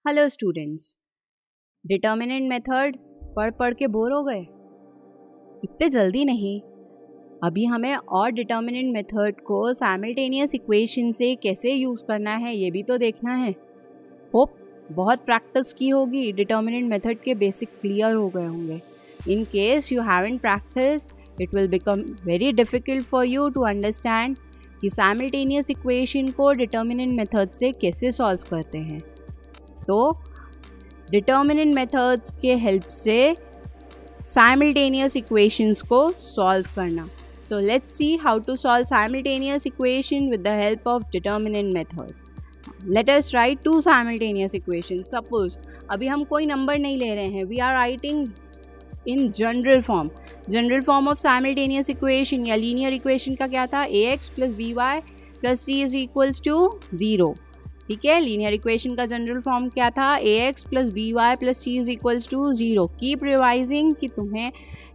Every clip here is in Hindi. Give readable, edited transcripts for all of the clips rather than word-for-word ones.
हेलो स्टूडेंट्स, डिटर्मिनेंट मेथड पढ़ के बोर हो गए? इतने जल्दी नहीं। अभी हमें और डिटर्मिनेंट मेथड को साइमल्टेनियस इक्वेशन से कैसे यूज़ करना है ये भी तो देखना है। होप बहुत प्रैक्टिस की होगी, डिटर्मिनेंट मेथड के बेसिक क्लियर हो गए होंगे। In case you haven't practice, it will become very difficult for you to understand कि साइमल्टेनियस इक्वेशन को डिटर्मिनेंट मेथड से कैसे सॉल्व करते हैं। तो डिटर्मिनेंट मेथड्स के हेल्प से साइमल्टेनियस इक्वेशंस को सॉल्व करना। So let's see how to solve simultaneous equation with the help of determinant method. Let us write to simultaneous equation. Suppose अभी हम कोई नंबर नहीं ले रहे हैं, we are writing in general form of simultaneous equation या लीनियर इक्वेशन का क्या था, ax plus by plus c is equals to 0। ठीक है, लीनियर इक्वेशन का जनरल फॉर्म क्या था, ax plus by plus c is equals to 0। Keep revising कि तुम्हें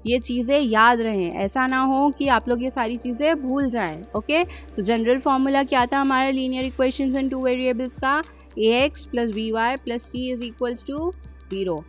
ये चीज़ें याद रहें, ऐसा ना हो कि आप लोग ये सारी चीज़ें भूल जाएं। ओके, सो जनरल फॉर्मूला क्या था हमारा linear equations and two variables का, ax plus by plus c is equals to 0।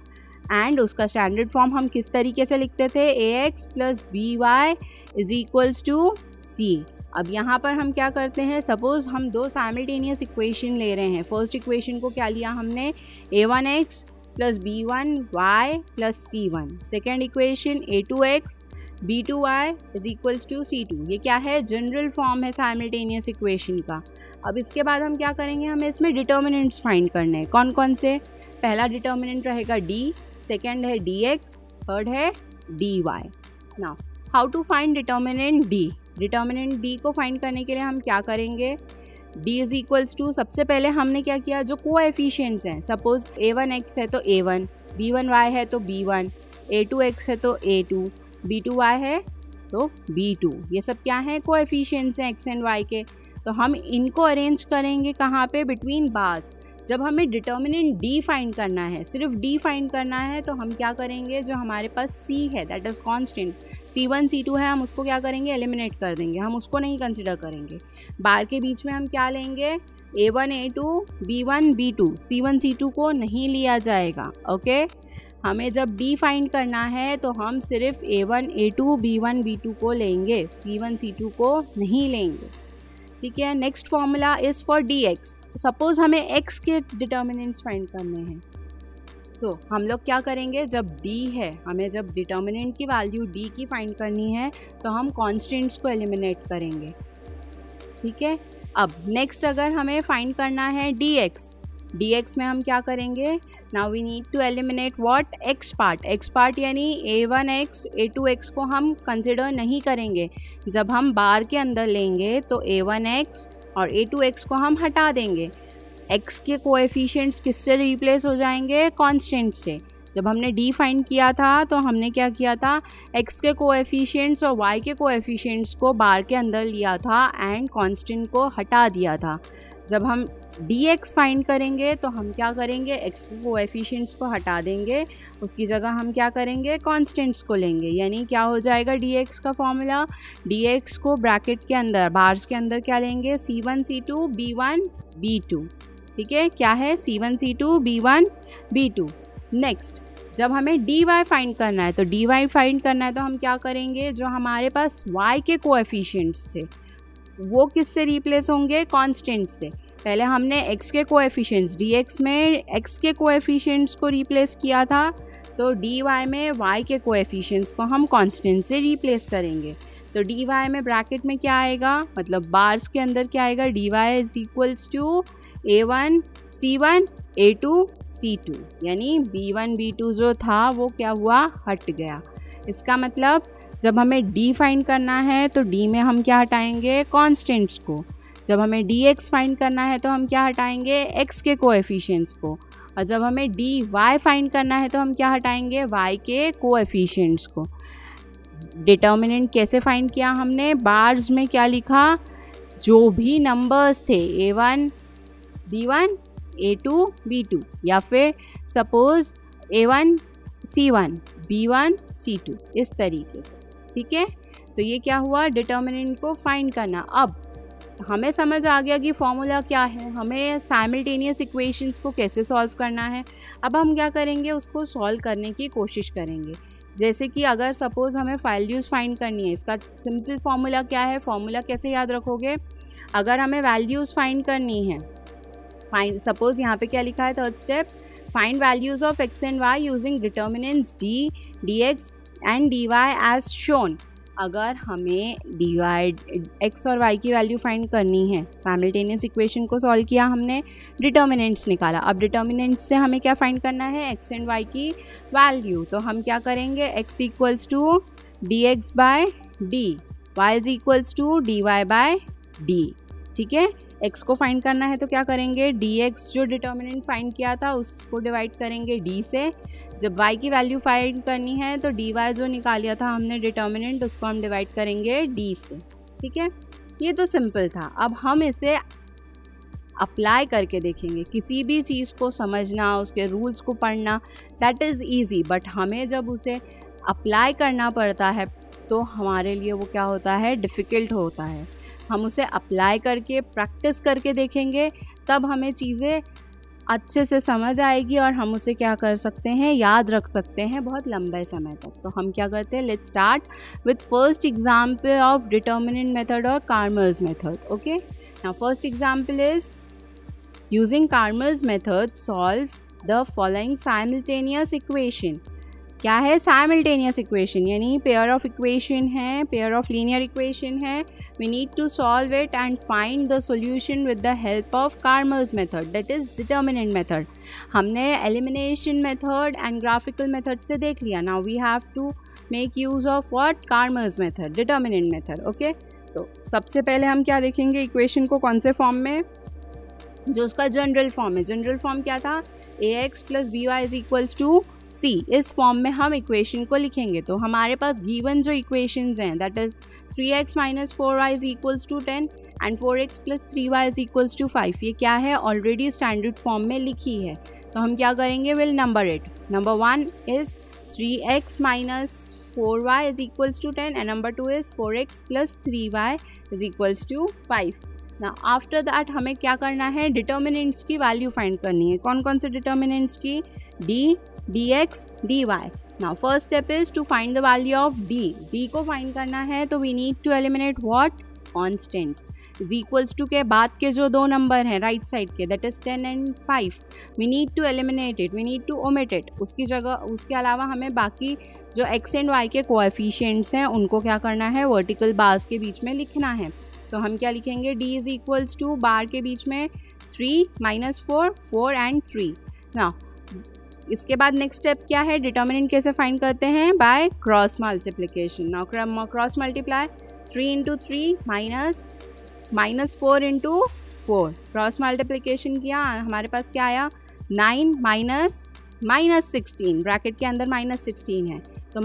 And उसका स्टैंडर्ड फॉर्म हम किस तरीके से लिखते थे, ax plus by is equals to c। अब यहाँ पर हम क्या करते हैं, सपोज़ हम दो साइमल्टेनियस इक्वेशन ले रहे हैं। फर्स्ट इक्वेशन को क्या लिया हमने, a1x plus b1y plus c1। Second equation a2x b2y is equals to c2। ये क्या है, जनरल फॉर्म है साइमल्टेनियस इक्वेशन का। अब इसके बाद हम क्या करेंगे, हमें इसमें डिटर्मिनेंट्स फाइंड करने हैं। कौन कौन से, पहला डिटर्मिनेंट रहेगा d, सेकेंड है dx, थर्ड है dy। Now how to find determinant d। Determinant d को फाइंड करने के लिए हम क्या करेंगे, d इज इक्वल्स टू, सबसे पहले हमने क्या किया, जो कोएफिशिएंट्स हैं, सपोज a1x है तो a1, b1y है तो b1, a2x है तो a2, b2y है तो b2। ये सब क्या है, कोएफिशिएंट्स हैं x एंड y के। तो हम इनको अरेंज करेंगे कहाँ पे, बिटवीन बार्स। जब हमें डिटर्मिनेंट d फाइंड करना है, सिर्फ d फाइंड करना है, तो हम क्या करेंगे, जो हमारे पास c है that is constant, c1 c2 है, हम उसको क्या करेंगे, एलिमिनेट कर देंगे, हम उसको नहीं कंसिडर करेंगे। बार के बीच में हम क्या लेंगे, a1 a2 b1 b2, c1 c2 को नहीं लिया जाएगा। ओके, हमें जब d फाइंड करना है तो हम सिर्फ a1 a2 b1 b2 को लेंगे, c1 c2 को नहीं लेंगे। ठीक है, next formula is for dx। Suppose हमें x के डिटर्मिनेंट्स फाइंड करने हैं। सो हम लोग क्या करेंगे, जब d है, हमें जब डिटर्मिनेंट की वैल्यू d की फाइंड करनी है तो हम कॉन्स्टेंट्स को एलिमिनेट करेंगे। ठीक है, अब नेक्स्ट अगर हमें फाइंड करना है dx में हम क्या करेंगे, now we need to eliminate what, x part यानी a1x a2x को हम कंसिडर नहीं करेंगे। जब हम बार के अंदर लेंगे तो a1x और a2x को हम हटा देंगे। x के कोएफिशिएंट्स किससे रिप्लेस हो जाएंगे, कांस्टेंट से। जब हमने d फाइंड किया था तो हमने क्या किया था, x के कोएफिशिएंट्स और y के कोएफिशिएंट्स को बार के अंदर लिया था एंड कांस्टेंट को हटा दिया था। जब हम dx फाइंड करेंगे तो हम क्या करेंगे, x के कोएफिशिएंट्स को हटा देंगे, उसकी जगह हम क्या करेंगे, कांस्टेंट्स को लेंगे। यानी क्या हो जाएगा dx का फॉर्मूला, dx को ब्रैकेट के अंदर, बार्स के अंदर क्या लेंगे, c1 c2 b1 b2। ठीक है, क्या है, c1 c2 b1 b2। Next जब हमें dy फाइंड करना है, तो dy फाइंड करना है तो हम क्या करेंगे, जो हमारे पास y के कोएफिशिएंट्स थे वो किससे रिप्लेस होंगे, कांस्टेंट से। पहले हमने x के कोएफिशिएंट्स, dx में x के कोएफिशिएंट्स को रिप्लेस किया था, तो dy में y के कोएफिशिएंट्स को हम कांस्टेंट से रिप्लेस करेंगे। तो dy में ब्रैकेट में क्या आएगा, मतलब बार्स के अंदर क्या आएगा, dy is equals to a1 c1 a2 c2, यानी b1 b2 जो था वो क्या हुआ, हट गया। इसका मतलब जब हमें d फाइंड करना है तो d में हम क्या हटाएंगे, कांस्टेंट्स को। जब हमें dx फाइंड करना है तो हम क्या हटाएंगे, x के कोएफिशिएंट्स को। और जब हमें dy फाइंड करना है तो हम क्या हटाएंगे, y के कोएफिशिएंट्स को। डिटर्मिनेंट कैसे फाइंड किया हमने, बार्स में क्या लिखा, जो भी नंबर्स थे a1 b1 a2 b2, या फिर suppose a1 c1 b1 c2, इस तरीके से। ठीक है, तो ये क्या हुआ, डिटर्मिनेंट को फाइंड करना। अब हमें समझ आ गया कि फॉर्मूला क्या है, हमें साइमल्टेनियस इक्वेशंस को कैसे सॉल्व करना है। अब हम क्या करेंगे, उसको सॉल्व करने की कोशिश करेंगे। जैसे कि अगर सपोज़ हमें वैल्यूज़ फाइंड करनी है, इसका सिंपल फार्मूला क्या है, फार्मूला कैसे याद रखोगे। अगर हमें वैल्यूज़ फाइंड करनी है, सपोज़ यहाँ पे क्या लिखा है, third step, find values of x and y using determinants d, d x and d y as shown. अगर हमें डी वाई एक्स और वाई की वैल्यू फाइंड करनी है, साइमल्टेनियस इक्वेशन को सॉल्व किया हमने, डिटर्मिनेंट्स निकाला। अब डिटर्मिनेंट्स से हमें क्या फाइंड करना है, एक्स एंड वाई की वैल्यू। तो हम क्या करेंगे, x equals to d x by d, y is equals to d y by d. ठीक है, x को फाइंड करना है तो क्या करेंगे, dx जो डिटर्मिनेंट फाइंड किया था उसको डिवाइड करेंगे d से। जब y की वैल्यू फाइंड करनी है तो dy जो निकाल लिया था हमने डिटर्मिनेंट, उसको हम डिवाइड करेंगे d से। ठीक है, ये तो सिंपल था। अब हम इसे अप्लाई करके देखेंगे। किसी भी चीज़ को समझना, उसके रूल्स को पढ़ना, दैट इज़ ईजी, बट हमें जब उसे अप्लाई करना पड़ता है तो हमारे लिए वो क्या होता है, डिफ़िकल्ट होता है। हम उसे अप्लाई करके प्रैक्टिस करके देखेंगे, तब हमें चीज़ें अच्छे से समझ आएगी और हम उसे क्या कर सकते हैं, याद रख सकते हैं बहुत लंबे समय तक। तो हम क्या करते हैं, let's start with first example of determinant method और Cramer's method. Okay, now first example is using Cramer's method solve the following simultaneous equation. क्या है साइमल्टेनियस इक्वेशन, यानी पेयर ऑफ इक्वेशन है, पेयर ऑफ लीनियर इक्वेशन है। We need to solve it and find the solution with the help of Cramer's method, that is determinant method. हमने elimination method and graphical method से देख लिया। Now we have to make use of what, Cramer's method, determinant method. Okay, तो सबसे पहले हम क्या देखेंगे, इक्वेशन को कौन से फॉर्म में, जो उसका जनरल फॉर्म है। जनरल फॉर्म क्या था, A X plus B Y is equals to C. इस फॉर्म में हम इक्वेशन को लिखेंगे। तो हमारे पास गिवन जो इक्वेशंस हैं, that is 3x minus 4y is equals to 10 and 4x plus 3y is equals to 5, ये क्या है, ऑलरेडी स्टैंडर्ड फॉर्म में लिखी है। तो हम क्या करेंगे, will number it. Number 1 is 3x minus 4y is equals to 10 and number 2 is 4x plus 3y is equals to 5। ना आफ्टर दैट हमें क्या करना है, डिटर्मिनेंट्स की वैल्यू फाइंड करनी है। कौन कौन से डिटर्मिनेंट्स की, d, dx, dy। Now first step is to find the value of d को फाइंड करना है। तो we need to eliminate what, constants. Is equals to के बाद के जो दो नंबर हैं राइट साइड के, that is 10 and 5, we need to eliminate it, we need to omit it. उसकी जगह, उसके अलावा हमें बाकी जो x एंड y के कोएफिशिएंट्स हैं उनको क्या करना है, वर्टिकल बार्स के बीच में लिखना है। तो हम क्या लिखेंगे, d इज इक्वल्स टू बार के बीच में 3 माइनस 4, 4 एंड 3। ना इसके बाद नेक्स्ट स्टेप क्या है, डिटर्मिनेंट कैसे फाइंड करते हैं, by cross multiplication. Now cross multiply 3 into 3 minus 4 into 4, cross multiplication किया, हमारे पास क्या आया, 9 माइनस 16, ब्रैकेट के अंदर माइनस 16 है, तो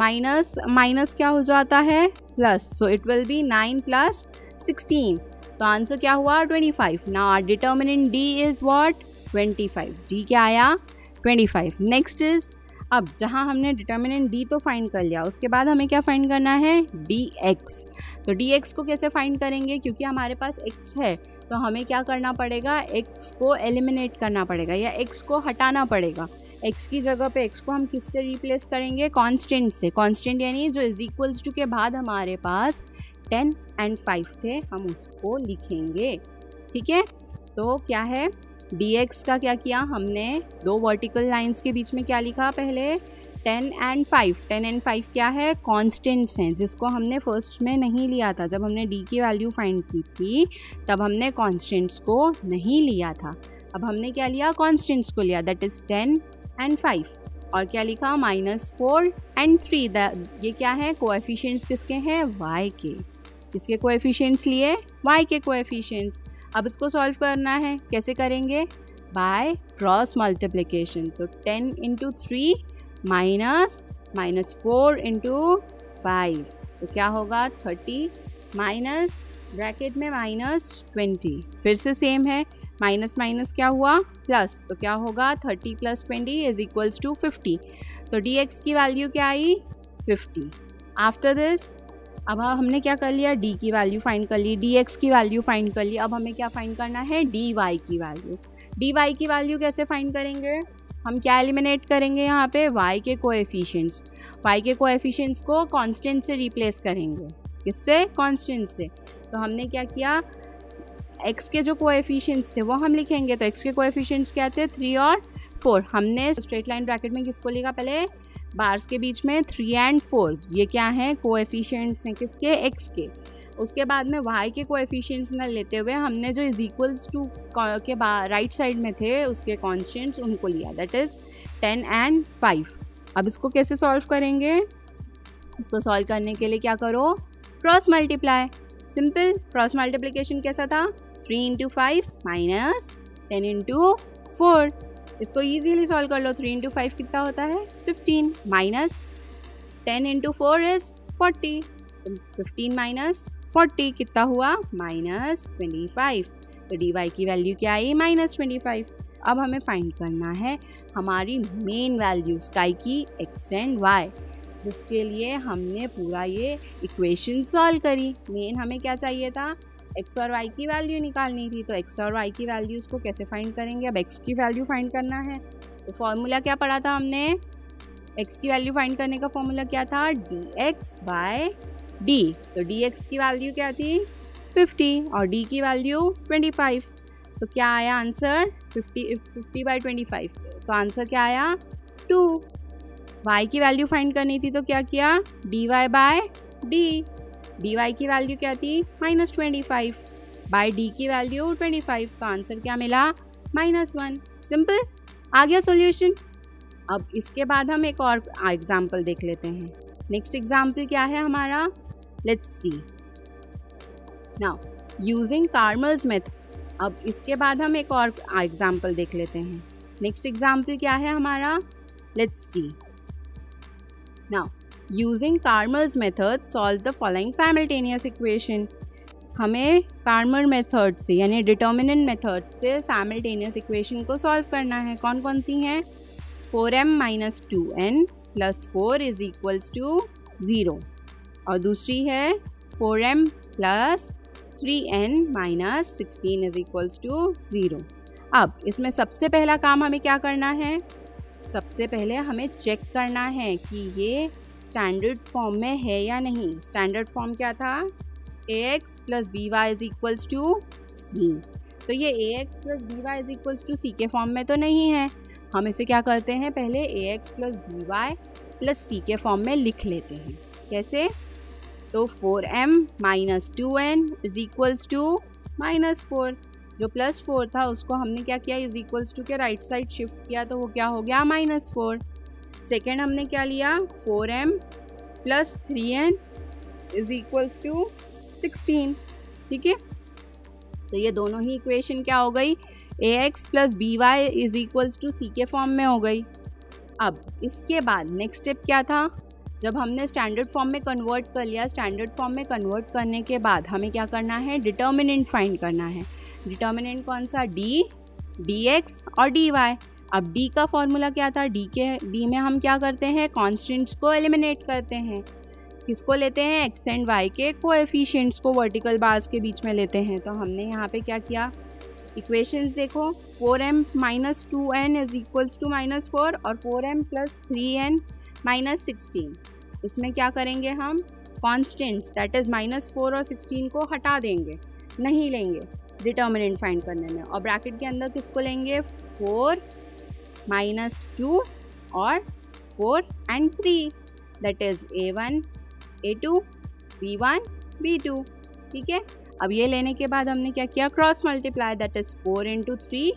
माइनस क्या हो जाता है, plus, so it will be 9 plus 16। तो आंसर क्या हुआ, 25। Now determinant d is what, 25। d क्या आया, 25। नेक्स्ट इज, अब जहाँ हमने डिटर्मिनेंट d तो फाइंड कर लिया, उसके बाद हमें क्या फाइंड करना है, dx। तो dx को कैसे फाइंड करेंगे, क्योंकि हमारे पास x है तो हमें क्या करना पड़ेगा, x को एलिमिनेट करना पड़ेगा या x को हटाना पड़ेगा। x की जगह पे x को हम किससे रिप्लेस करेंगे, कांस्टेंट से। कांस्टेंट यानी जो इज इक्वल्स टू के बाद हमारे पास 10 एंड 5 थे, हम उसको लिखेंगे। ठीक है, तो क्या है, dx का क्या किया हमने, दो वर्टिकल लाइंस के बीच में क्या लिखा, पहले 10 एंड 5। 10 एंड 5 क्या है, कांस्टेंट्स हैं, जिसको हमने फर्स्ट में नहीं लिया था। जब हमने d की वैल्यू फाइंड की थी तब हमने कांस्टेंट्स को नहीं लिया था। अब हमने क्या लिया, कांस्टेंट्स को लिया, दैट इज़ 10 एंड 5। और क्या लिखा, -4 एंड 3। ये क्या है, कोएफिशिएंट्स किसके हैं, y के। किसके कोएफिशिएंट्स लिए, y के कोएफिशिएंट्स। अब इसको सॉल्व करना है, कैसे करेंगे, बाय क्रॉस मल्टीप्लिकेशन। तो 10 इंटू 3 माइनस 4 इंटू 5, तो क्या होगा 30 माइनस ब्रैकेट में -20। फिर से सेम है, माइनस क्या हुआ, प्लस, तो क्या होगा 30 प्लस 20 इज इक्वल्स टू 50। तो dx की वैल्यू क्या आई, 50। आफ्टर दिस अब हमने क्या कर लिया, d की वैल्यू फाइंड कर ली, dx की वैल्यू फाइंड कर ली। अब हमें क्या फाइंड करना है, dy की वैल्यू। dy की वैल्यू कैसे फाइंड करेंगे, हम क्या एलिमिनेट करेंगे यहाँ पे, y के कोएफिशिएंट्स। y के कोएफिशिएंट्स को कांस्टेंट से रिप्लेस करेंगे, किससे, कांस्टेंट से। तो हमने क्या किया, x के जो कोएफिशिएंट्स थे वो हम लिखेंगे। तो x के कोएफिशिएंट्स क्या थे, 3 और 4। हमने स्ट्रेट लाइन ब्रैकेट में किसको लिखा, पहले बार्स के बीच में 3 एंड 4, ये क्या हैं, कोएफिशिएंट्स हैं किसके, x के। उसके बाद में y के कोएफिशिएंट्स न लेते हुए हमने जो इज इक्वल्स टू के राइट साइड में थे उसके कॉन्स्टेंट्स उनको लिया, दैट इज़ 10 एंड 5। अब इसको कैसे सॉल्व करेंगे, इसको सॉल्व करने के लिए क्या करो, cross multiply. Simple cross multiplication कैसा था, 3 इंटू 5 माइनस 10 इंटू 4। इसको ईजीली सॉल्व कर लो, 3 इंटू 5 कितना होता है, 15 माइनस 10 इंटू 4 इज 40। 15 माइनस 40 कितना हुआ, माइनस 25। तो dy की वैल्यू क्या आई, माइनस 25। अब हमें फाइंड करना है हमारी मेन वैल्यूज काई की, x एंड y, जिसके लिए हमने पूरा ये इक्वेशन सॉल्व करी। मेन हमें क्या चाहिए था, x और y की वैल्यू निकालनी थी। तो x और y की वैल्यूज़ को कैसे फाइंड करेंगे, अब x की वैल्यू फाइंड करना है। तो फॉर्मूला क्या पढ़ा था हमने, x की वैल्यू फाइंड करने का फॉर्मूला क्या था, dx बाय d। तो dx की वैल्यू क्या थी, 50 और d की वैल्यू 25। तो क्या आया आंसर, 50 बाई 25। तो आंसर क्या आया, 2। y की वैल्यू फाइंड करनी थी तो क्या किया, dy बाय d। dy की वैल्यू क्या थी, माइनस 25 बाई d की वैल्यू 25। तो आंसर क्या मिला, -1। सिंपल, आ गया सॉल्यूशन। अब इसके बाद हम एक और एग्जाम्पल देख लेते हैं। नेक्स्ट एग्जाम्पल क्या है हमारा, let's see now using Cramer's method. अब इसके बाद हम एक और एग्जाम्पल देख लेते हैं। नेक्स्ट एग्जाम्पल क्या है हमारा, let's see now using Cramer's method solve the following simultaneous equation. हमें कार्मर मेथड से यानी डिटर्मिनेंट मेथड से साइमल्टेनियस इक्वेशन को सॉल्व करना है। कौन कौन सी हैं, 4m minus 2n plus 4 is equals to 0, और दूसरी है 4m plus 3n minus 16 is equals to 0। अब इसमें सबसे पहला काम हमें क्या करना है, सबसे पहले हमें चेक करना है कि ये स्टैंडर्ड फॉर्म में है या नहीं। स्टैंडर्ड फॉर्म क्या था, ax plus B Y is equals to C. तो ये ax plus B Y is equals to सी के फॉर्म में तो नहीं है। हम इसे क्या करते हैं, पहले ax plus B Y plus C के फॉर्म में लिख लेते हैं। कैसे, तो 4m minus 2n is equals to -4। जो प्लस 4 था उसको हमने क्या किया, इज इक्वल्स टू के राइट साइड शिफ्ट किया, तो वो क्या हो गया, -4। सेकेंड हमने क्या लिया, 4m plus 3n is equals to 16। ठीक है, तो ये दोनों ही इक्वेशन क्या हो गई, ax plus B Y is equals to सी के फॉर्म में हो गई। अब इसके बाद नेक्स्ट स्टेप क्या था, जब हमने स्टैंडर्ड फॉर्म में कन्वर्ट कर लिया, स्टैंडर्ड फॉर्म में कन्वर्ट करने के बाद हमें क्या करना है, डिटर्मिनेंट फाइंड करना है। डिटर्मिनेंट कौन सा, d, dx और dy। अब d का फॉर्मूला क्या था, d में हम क्या करते हैं, कॉन्स्टेंट्स को एलिमिनेट करते हैं। किसको लेते हैं, x एंड y के कोएफिशिएंट्स को वर्टिकल बार्स के बीच में लेते हैं। तो हमने यहाँ पे क्या किया, इक्वेशंस देखो, 4m minus 2n is equals to -4 और 4m प्लस 3n माइनस 16। इसमें क्या करेंगे हम, कॉन्स्टेंट्स दैट इज़ -4 और 16 को हटा देंगे, नहीं लेंगे डिटर्मिनेंट फाइंड करने में। और ब्रैकेट के अंदर किसको लेंगे, 4 -2 और 4 and 3 that is a1 a2 b1 b2। ठीक है, अब ये लेने के बाद हमने क्या किया, cross multiply, that is 4 into 3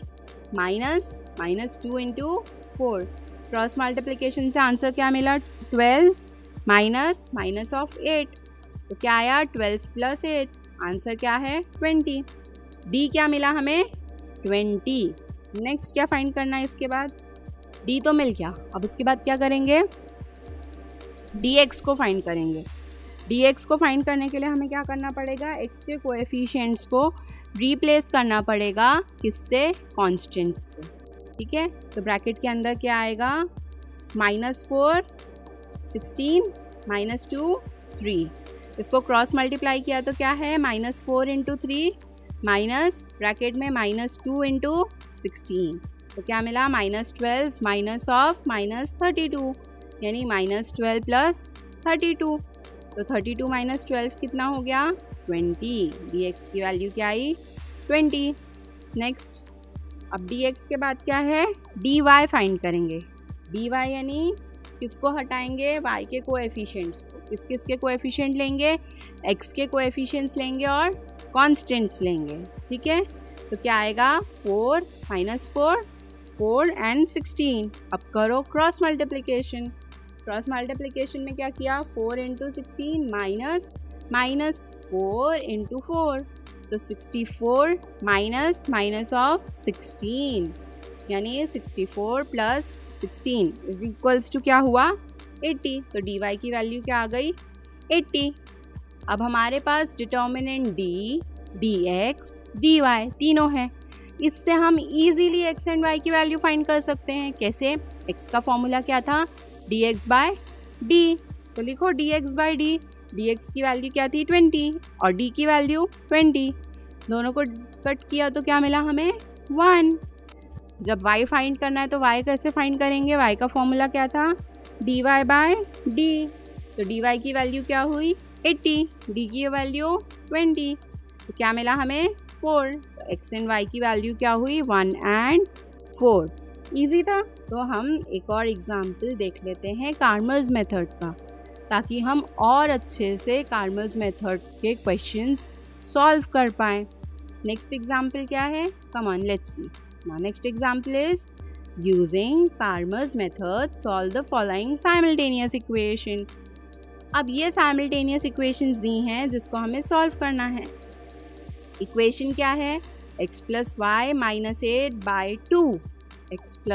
minus 2 into 4। Cross multiplication से आंसर क्या मिला, 12 माइनस ऑफ 8। तो क्या आया, 12 प्लस 8, आंसर क्या है 20। डी क्या मिला हमें, 20। नेक्स्ट क्या फाइंड करना है, इसके बाद डी तो मिल गया, अब इसके बाद क्या करेंगे, dx को फाइंड करेंगे। dx को फाइंड करने के लिए हमें क्या करना पड़ेगा, x के कोएफिशिएंट्स को रिप्लेस करना पड़ेगा, किससे, कॉन्स्टेंट से। ठीक है, तो ब्रैकेट के अंदर क्या आएगा, -4 16 -2 3। इसको क्रॉस मल्टीप्लाई किया तो क्या है, -4 × 3 माइनस ब्रैकेट में -2 × 16, तो क्या मिला, -12 माइनस ऑफ -32, यानी -12 + 32, तो 32 - 12 कितना हो गया, 20। dx की वैल्यू क्या आई, 20। नेक्स्ट, अब dx के बाद क्या है, dy फाइंड करेंगे। dy यानी किसको हटाएंगे, y के कोएफिशिएंट्स को। किस किस के कोएफिशिएंट लेंगे, x के कोएफिशिएंट्स लेंगे और कॉन्स्टेंट्स लेंगे, ठीक है। तो क्या आएगा, 4 -4 4 एंड 16। अब करो क्रॉस मल्टीप्लिकेशन। क्रॉस मल्टीप्लिकेशन में क्या किया, 4 × 16 माइनस -4 × 4, तो 64 माइनस ऑफ 16, यानी 64 + 16 इज इक्वल्स टू क्या हुआ, 80। तो dy की वैल्यू क्या आ गई, 80। अब हमारे पास डिटर्मिनेंट d, dx, dy तीनों हैं। इससे हम इजीली x एंड y की वैल्यू फाइंड कर सकते हैं। कैसे, x का फॉर्मूला क्या था, dx/d, तो लिखो dx/d। dx की वैल्यू क्या थी, 20, और d की वैल्यू 20, दोनों को कट किया तो क्या मिला हमें, 1। जब y फाइंड करना है तो y कैसे फाइंड करेंगे, y का फॉर्मूला क्या था, dy/d, तो dy की वैल्यू क्या हुई, 80, d की वैल्यू 20, तो क्या मिला हमें, 4। तो x एंड y की वैल्यू क्या हुई, 1 और 4। इजी था। तो हम एक और एग्जाम्पल देख लेते हैं कार्मर्स मेथड का, ताकि हम और अच्छे से कार्मर्स मेथड के क्वेश्चंस सॉल्व कर पाएँ। नेक्स्ट एग्जाम्पल क्या है, come on let's see. Now next example is using Palmer's method solve the following simultaneous equation। अब ये simultaneous equations दी हैं जिसको हमें solve करना है। Equation क्या है, x + y - 8/2, x +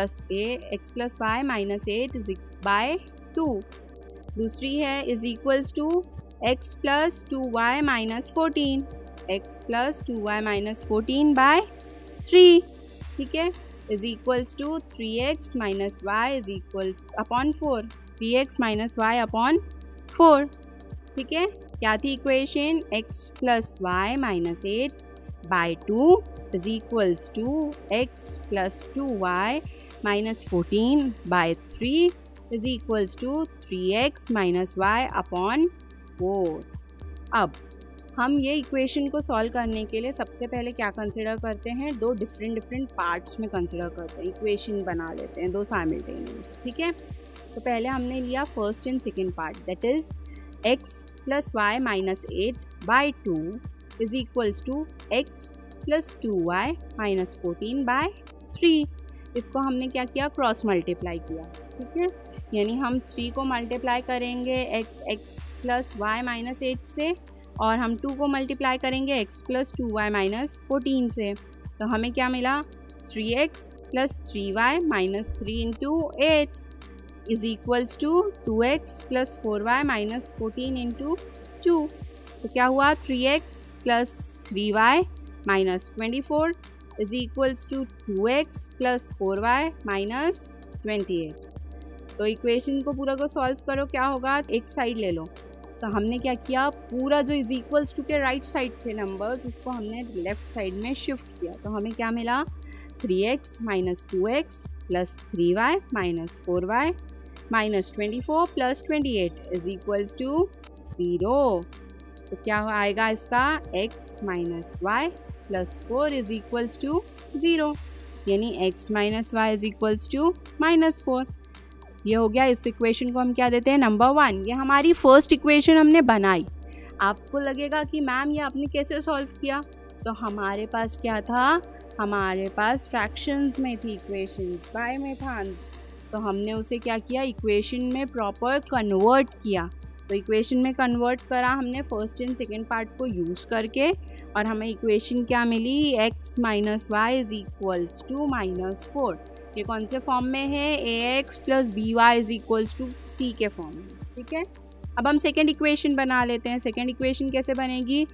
y - 8/2। दूसरी है is equals to x + 2y - 14, x + 2y - 14/3, ठीक है, is equals to 3x - y is equals upon 4, 3x - y upon 4, ठीक है। क्या थी equation, x + y - 8/2 is equals to x + 2y - 14/3 is equals to 3x - y upon 4। अब हम ये इक्वेशन को सॉल्व करने के लिए सबसे पहले क्या कंसिडर करते हैं, दो डिफरेंट पार्ट्स में कंसिडर करते हैं, इक्वेशन बना लेते हैं दो साइमल्टेनियस, ठीक है। तो पहले हमने लिया first and second part, that is x + y - 8/2 is equals to x + 2y - 14/3। इसको हमने क्या किया, क्रॉस मल्टीप्लाई किया, ठीक है। यानी हम 3 को मल्टीप्लाई करेंगे x + y - 8 से, और हम 2 को मल्टीप्लाई करेंगे x + 2y - 14 से, तो हमें क्या मिला, 3x + 3y - 3 × 8 is equals to 2x + 4y - 14 × 2। तो क्या हुआ, 3x + 3y - 24 is equals to 2x + 4y - 28। तो इक्वेशन को पूरा को सॉल्व करो, क्या होगा, एक साइड ले लो। तो हमने क्या किया, पूरा जो इज इक्वल्स टू के राइट साइड थे नंबर्स, उसको हमने लेफ्ट साइड में शिफ्ट किया, तो हमें क्या मिला, 3x - 2x + 3y - 4y - 24 + 28 is equals to 0। तो क्या आएगा इसका, x - y + 4 is equals to 0, यानी x - y is equals to -4। ये हो गया। इस इक्वेशन को हम क्या देते हैं, नंबर 1। ये हमारी फर्स्ट इक्वेशन हमने बनाई। आपको लगेगा कि मैम ये आपने कैसे सॉल्व किया, तो हमारे पास क्या था, हमारे पास फ्रैक्शंस में थी इक्वेशंस, बाय में था, तो हमने उसे क्या किया, इक्वेशन में प्रॉपर कन्वर्ट किया। तो इक्वेशन में कन्वर्ट करा हमने फर्स्ट एंड सेकेंड पार्ट को यूज़ करके, और हमें इक्वेशन क्या मिली, x - y is equals to -4। ये कौन से फॉर्म में है, ax + by is equals to c के फॉर्म में, ठीक है। अब हम सेकेंड इक्वेशन बना लेते हैं। सेकेंड इक्वेशन कैसे बनेगी,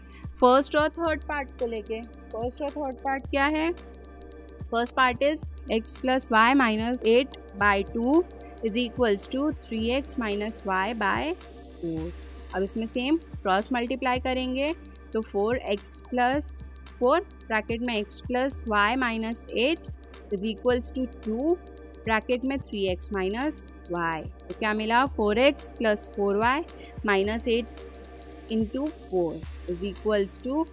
फर्स्ट और थर्ड पार्ट को लेके। फर्स्ट और थर्ड पार्ट क्या है, first part is x + y - 8/2 is equals to 3x - y/4। अब इसमें सेम क्रॉस मल्टीप्लाई करेंगे तो 4x प्लस 4 ब्रैकेट में x plus y minus 8 is equals to 2 bracket में 3x माइनस वाई। तो क्या मिला 4x plus 4y minus 8 into 4 is equals to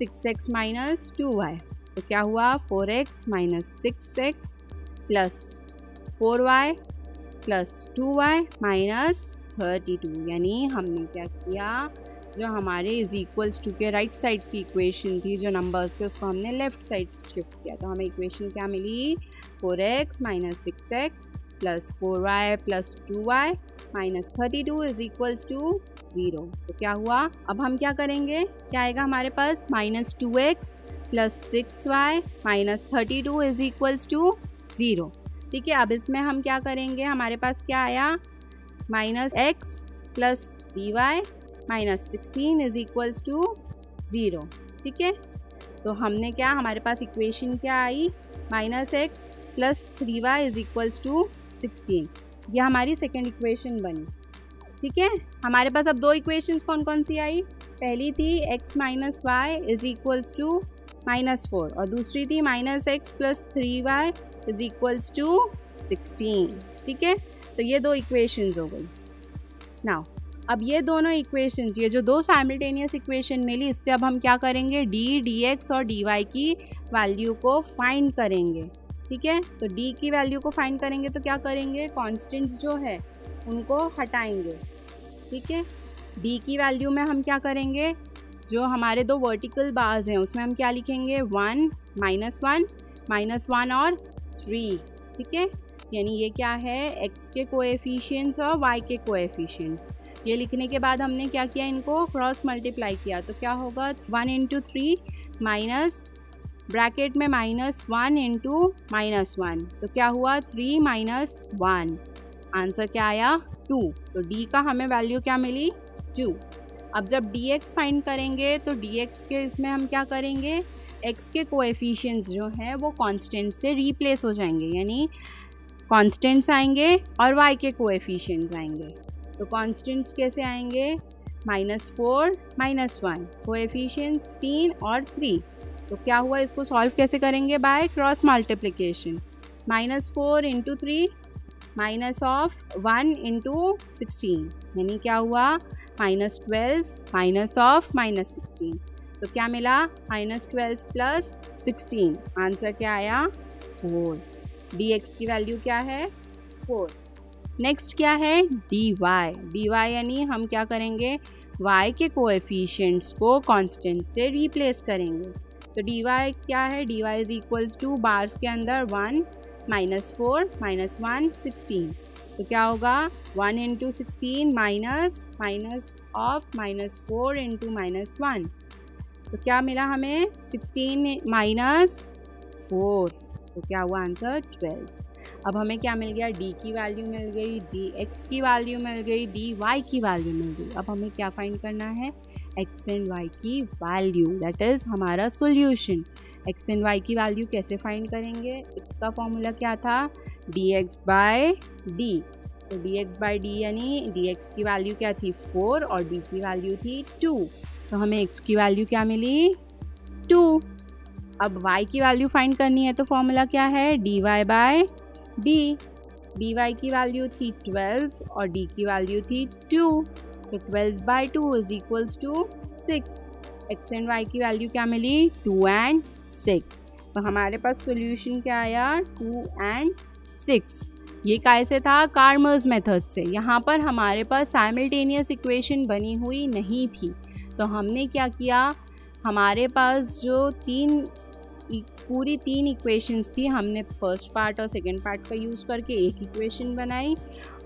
6x minus 2y। तो क्या हुआ 4x minus 6x plus 4y plus 2y minus 32। यानी हमने क्या किया, जो हमारे इज इक्वल्स टू के राइट साइड की इक्वेशन थी, जो नंबर्स थे उसको हमने लेफ्ट साइड शिफ्ट किया। तो हमें इक्वेशन क्या मिली 4x minus 6x plus 4y plus 2y minus 32 is equals to 0। तो क्या हुआ, अब हम क्या करेंगे, क्या आएगा हमारे पास minus 2x plus 6y minus 32 is equals to 0। ठीक है, अब इसमें हम क्या करेंगे, हमारे पास क्या आया minus x plus 3y minus 16 is equals to 0। ठीक है, तो हमने क्या, हमारे पास इक्वेशन क्या आई minus x plus 3y is equals to 16। ये हमारी सेकेंड इक्वेशन बनी। ठीक है, हमारे पास अब दो इक्वेशंस कौन कौन सी आई, पहली थी x minus y is equals to minus 4 और दूसरी थी minus x plus 3y is equals to 16। ठीक है, तो ये दो इक्वेशंस हो गई। नाउ अब ये दोनों इक्वेशंस, ये जो दो साइमल्टेनियस इक्वेशन मिली, इससे अब हम क्या करेंगे dx और dy की वैल्यू को फाइंड करेंगे। ठीक है, तो d की वैल्यू को फाइंड करेंगे तो क्या करेंगे, कांस्टेंट्स जो है उनको हटाएंगे। ठीक है, d की वैल्यू में हम क्या करेंगे, जो हमारे दो वर्टिकल बार्स हैं उसमें हम क्या लिखेंगे 1 माइनस 1 और 3। ठीक है, यानी ये क्या है x के कोएफिशिएंट्स और y के कोएफिशिएंट्स। ये लिखने के बाद हमने क्या किया, इनको क्रॉस मल्टीप्लाई किया तो क्या होगा 1 इंटू 3 माइनस ब्रैकेट में माइनस 1 इंटू माइनस 1। तो क्या हुआ 3 माइनस 1, आंसर क्या आया 2। तो d का हमें वैल्यू क्या मिली 2। अब जब dx फाइंड करेंगे तो dx के इसमें हम क्या करेंगे, x के कोएफिशिएंट्स जो हैं वो कांस्टेंट से रिप्लेस हो जाएंगे, यानी कांस्टेंट्स आएंगे और y के कोएफिशिएंट्स आएंगे। तो कांस्टेंट्स कैसे आएंगे, -4 -1, कोएफिशिएंट्स 16 और 3। तो क्या हुआ, इसको सॉल्व कैसे करेंगे, by cross multiplication. -4 into 3 minus of 1 into 16, यानी क्या हुआ -12 माइनस ऑफ -16। तो क्या मिला -12 प्लस 16, आंसर क्या आया 4। dx की वैल्यू क्या है 4। नेक्स्ट क्या है dy यानी हम क्या करेंगे, y के कोएफिशिएंट्स को कांस्टेंट से रिप्लेस करेंगे। तो dy क्या है, dy is equals two bars के अंदर 1 -4 -1 16। तो क्या होगा 1 इंटू 16 माइनस ऑफ -4 इंटू -1। तो क्या मिला हमें 16 माइनस 4। तो क्या हुआ आंसर 12। अब हमें क्या मिल गया, d की वैल्यू मिल गई, dx की वैल्यू मिल गई, dy की वैल्यू मिल गई। अब हमें क्या फाइंड करना है, x एंड y की वैल्यू, दैट इज़ हमारा सॉल्यूशन। x एंड y की वैल्यू कैसे फाइंड करेंगे, x का फॉर्मूला क्या था dx बाय d। तो dx बाय d यानी dx की वैल्यू क्या थी 4 और d की वैल्यू थी 2। तो हमें x की वैल्यू क्या मिली 2। अब y की वैल्यू फाइंड करनी है तो फॉर्मूला क्या है dy बाय d। dy की वैल्यू थी 12 और d की वैल्यू थी 2। तो 12 by 2 is equals to 6। x and y की वैल्यू क्या मिली 2 एंड 6। तो हमारे पास सॉल्यूशन क्या आया 2 एंड 6। ये कैसे था, कार्मर्स मेथड से। यहाँ पर हमारे पास साइमल्टेनियस इक्वेशन बनी हुई नहीं थी, तो हमने क्या किया, हमारे पास जो पूरी तीन इक्वेशंस थी, हमने फर्स्ट पार्ट और सेकंड पार्ट का यूज़ करके एक इक्वेशन बनाई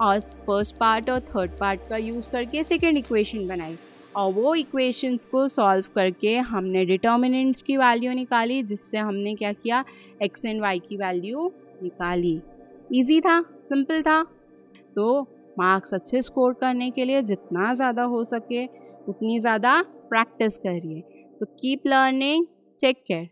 और फर्स्ट पार्ट और थर्ड पार्ट का यूज़ करके सेकंड इक्वेशन बनाई, और वो इक्वेशंस को सॉल्व करके हमने डिटर्मिनेंट्स की वैल्यू निकाली, जिससे हमने क्या किया x एंड y की वैल्यू निकाली। इजी था, सिंपल था। तो मार्क्स अच्छे स्कोर करने के लिए जितना ज़्यादा हो सके उतनी ज़्यादा प्रैक्टिस करिए। So keep learning, take care.